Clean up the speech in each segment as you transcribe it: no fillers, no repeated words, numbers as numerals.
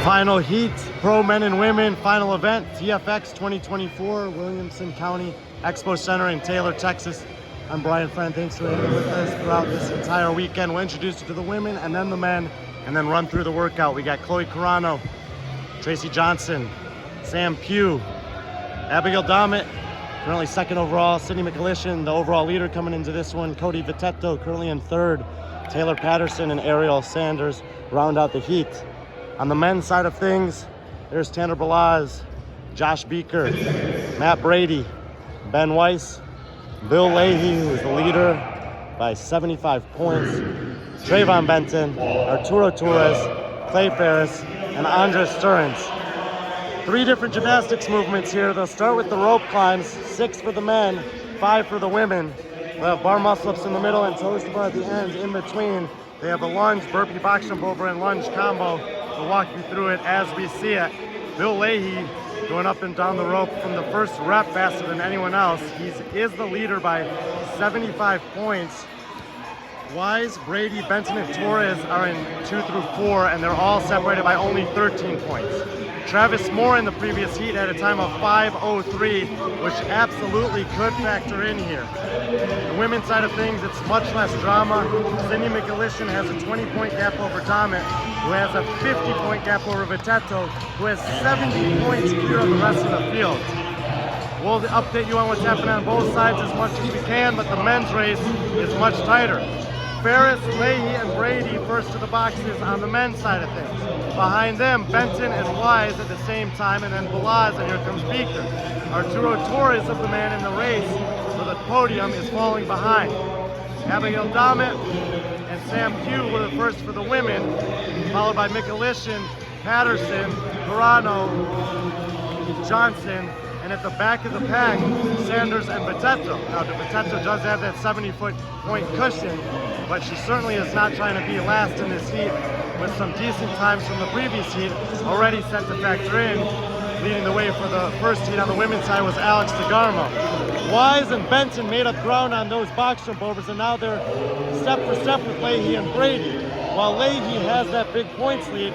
Final heat, pro men and women, final event, TFX 2024, Williamson County Expo Center in Taylor, Texas. I'm Brian Friend. Thanks for hanging with us throughout this entire weekend. We'll introduce you to the women and then the men, and then run through the workout. We got Chloe Carano, Tracy Johnson, Sam Pugh, Abigail Dammit, currently second overall, Sydney McAlishan, the overall leader coming into this one, Cody Vitetto, currently in third, Taylor Patterson and Ariel Sanders round out the heat. On the men's side of things, there's Tanner Balaz, Josh Beeker, Matt Brady, Ben Weiss, Bill Leahy, who is the leader by 75 points, Trayvon Benton, Arturo Torres, Clay Ferris, and Andres Stearns. 3 different gymnastics movements here. They'll start with the rope climbs, 6 for the men, 5 for the women. They'll have bar muscle-ups in the middle and toes to bar at the ends. In between, they have a lunge, burpee box jump over, and lunge combo. We'll walk you through it as we see it. Bill Leahy going up and down the rope from the first rep faster than anyone else. He is the leader by 75 points. Wise, Brady, Benton, and Torres are in 2 through 4, and they're all separated by only 13 points. Travis Moore in the previous heat had a time of 5:03, which absolutely could factor in here. The women's side of things, it's much less drama. Sydney McAlishan has a 20-point gap over Dammit, who has a 50-point gap over Vitetto, who has 70 points clear of the rest of the field. We'll update you on what's happening on both sides as much as we can, but the men's race is much tighter. Ferris, Leahy, and Brady first to the boxes on the men's side of things. Behind them, Benton and Wise at the same time, and then Balaz, and here comes Beeker. Arturo Torres of the man in the race for the podium is falling behind. Abigail Dammit and Sam Pugh were the first for the women, followed by McAlishan, Patterson, Carano, Johnson, and at the back of the pack, Sanders and Vitetto. Now, Vitetto does have that 70-point cushion, but she certainly is not trying to be last in this heat, with some decent times from the previous heat already set to factor in. Leading the way for the first heat on the women's side was Alex DeGarmo. Wise and Benton made up ground on those box jump overs, and now they're step for step with Leahy and Brady. While Leahy has that big points lead,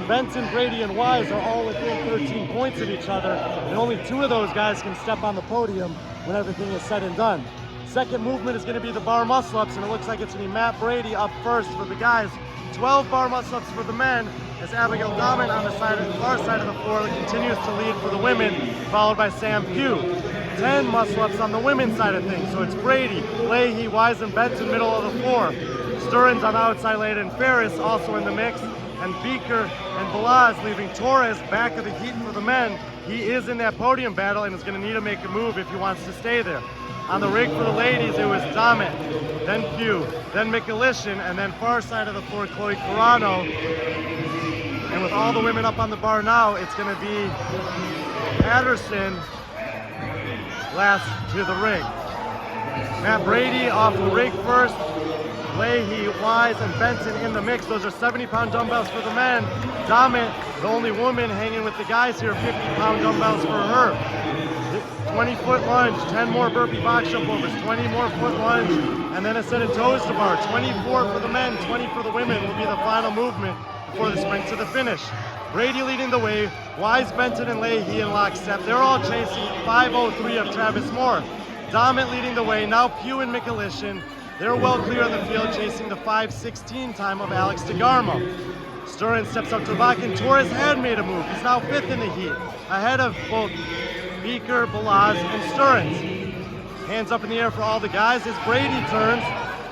Benton, Brady, and Wise are all within 13 points of each other, and only 2 of those guys can step on the podium when everything is said and done. Second movement is going to be the bar muscle-ups, and it looks like it's going to be Matt Brady up first for the guys. 12 bar muscle-ups for the men, as Abigail Dammit on the far side of the floor continues to lead for the women, followed by Sam Pugh. 10 muscle-ups on the women's side of things, so it's Brady, Leahy, Wise, and Benton middle of the floor. Stearns on the outside lane, and Ferris also in the mix, and Beeker and Balaz leaving Torres back of the heat for the men. He is in that podium battle and is going to need to make a move if he wants to stay there. On the rig for the ladies, it was Dammit, then Pugh, then McAlishan, and then far side of the floor, Chloe Carano. And with all the women up on the bar now, it's going to be Patterson last to the rig. Matt Brady off the rig first. Leahy, Wise, and Benton in the mix. Those are 70-pound dumbbells for the men. Dammit, the only woman hanging with the guys here, 50-pound dumbbells for her. 20-foot lunge, 10 more burpee box jump overs, 20 more foot lunge, and then a set of toes to bar. 24 for the men, 20 for the women will be the final movement before the sprint to the finish. Brady leading the way, Wise, Benton, and Leahy in lockstep. They're all chasing 5:03 of Travis Moore. Dammit leading the way, now Pugh and McAlishan. They're well clear of the field, chasing the 5:16 time of Alex DeGarmo. Stearns steps up to the back, and Torres had made a move. He's now 5th in the heat, ahead of both Beeker, Balaz, and Stearns. Hands up in the air for all the guys as Brady turns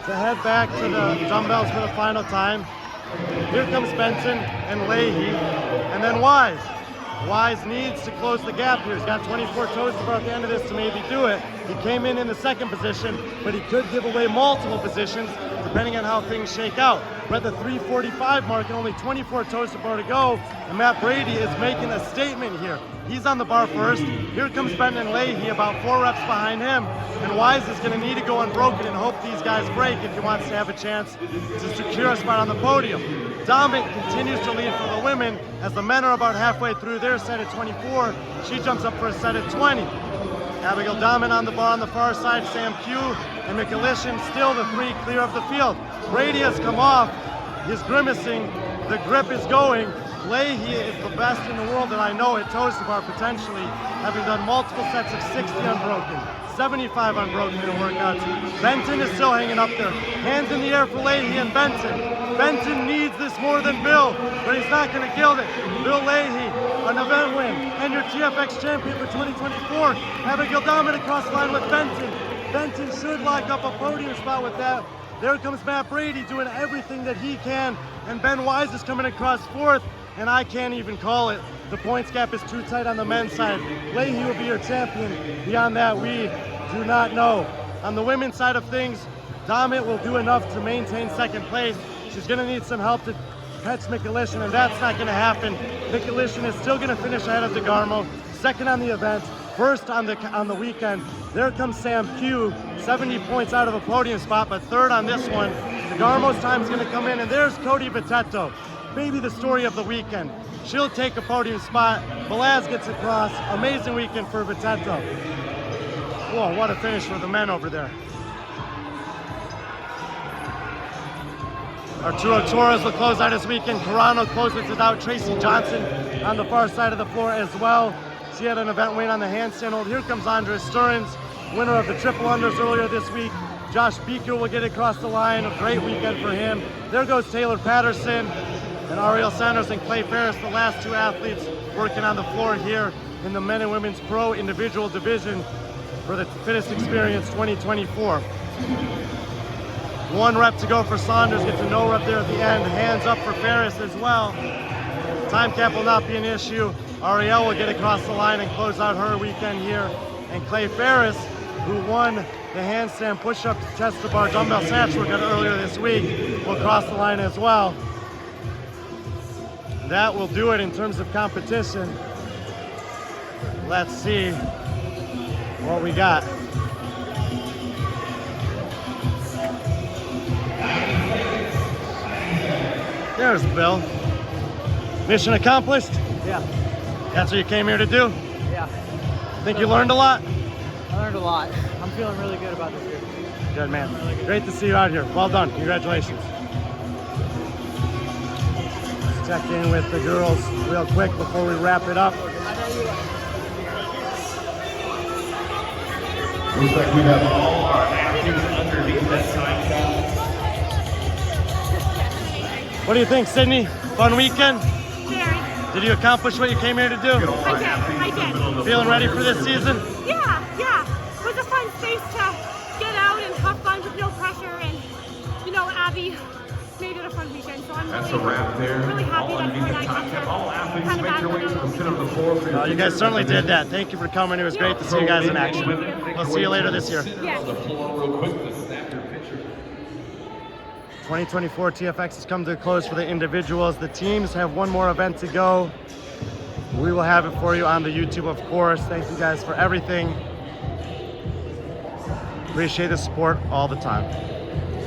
to head back to the dumbbells for the final time. Here comes Benton and Leahy, and then Wise. Wise needs to close the gap here. He's got 24 toes to bar at the end of this to maybe do it. He came in the second position, but he could give away multiple positions depending on how things shake out. We're at the 3:45 mark and only 24 toes to bar to go, and Matt Brady is making a statement here. He's on the bar first. Here comes Benton and Leahy, about 4 reps behind him, and Wise is going to need to go unbroken and hope these guys break if he wants to have a chance to secure a spot on the podium. Dammit continues to lead for the women as the men are about halfway through their set at 24. She jumps up for a set at 20. Abigail Dammit on the bar on the far side, Sam Pugh and McAlishan still the 3 clear of the field. Brady has come off, he's grimacing, the grip is going, Leahy is the best in the world that I know at toes to bar potentially, having done multiple sets of 60 unbroken, 75 unbroken in workouts. Benton is still hanging up there. Hands in the air for Leahy and Benton. Benton needs this more than Bill, but he's not going to gild it. Bill Leahy, an event win, and your TFX champion for 2024. Abigail Dominant across the line with Benton. Benton should lock up a podium spot with that. There comes Matt Brady doing everything that he can, and Ben Wise is coming across fourth, and I can't even call it. The points gap is too tight on the men's side. Leahy will be your champion. Beyond that, we do not know. On the women's side of things, Domit will do enough to maintain second place. She's gonna need some help to catch Mikulishin, and that's not gonna happen. Mikulishin is still gonna finish ahead of DeGarmo, second on the event, first on the weekend. There comes Sam Pugh, 70 points out of a podium spot, but third on this one. DeGarmo's time's gonna come in, and there's Cody Vitetto, maybe the story of the weekend. She'll take a podium spot. Balaz gets across. Amazing weekend for Vitetto. Whoa, what a finish for the men over there. Arturo Torres will close out his weekend. Carano closes it out. Tracy Johnson on the far side of the floor as well. She had an event win on the handstand hold. Here comes Andres Sturins, winner of the triple unders earlier this week. Josh Beaker will get across the line. A great weekend for him. There goes Taylor Patterson and Ariel Sanders and Clay Ferris, the last two athletes working on the floor here in the men and women's pro individual division for the Fittest Experience 2024. 1 rep to go for Saunders, gets a no rep there at the end. Hands up for Ferris as well. Time cap will not be an issue. Ariel will get across the line and close out her weekend here. And Clay Ferris, who won the handstand push-up chest to bar dumbbell snatch workout earlier this week, will cross the line as well. That will do it in terms of competition. Let's see what we got. There's Bill. Mission accomplished? Yeah. That's what you came here to do? Yeah. Think you learned a lot? I learned a lot. I'm feeling really good about this year. Good, man. Really good. Great to see you out here. Well done. Congratulations. Let's check in with the girls real quick before we wrap it up. Looks like we have all our athletes underneath that sign cap. What do you think, Sydney? Fun weekend? Very. Did you accomplish what you came here to do? I did. Feeling ready for this season? Yeah. It was a fun space to get out and have fun with no pressure, and Abby made it a fun weekend. So I'm That's a wrap there. really happy All that her underneath and the I sign cap. All athletes kind of make their way to the center of the floor. For Well, you guys certainly did that. Thank you for coming. It was great to see you guys in action. We'll see you later this year. Yes. 2024 TFX has come to a close for the individuals. The teams have one more event to go. We will have it for you on the YouTube, of course. Thank you guys for everything. Appreciate the support all the time.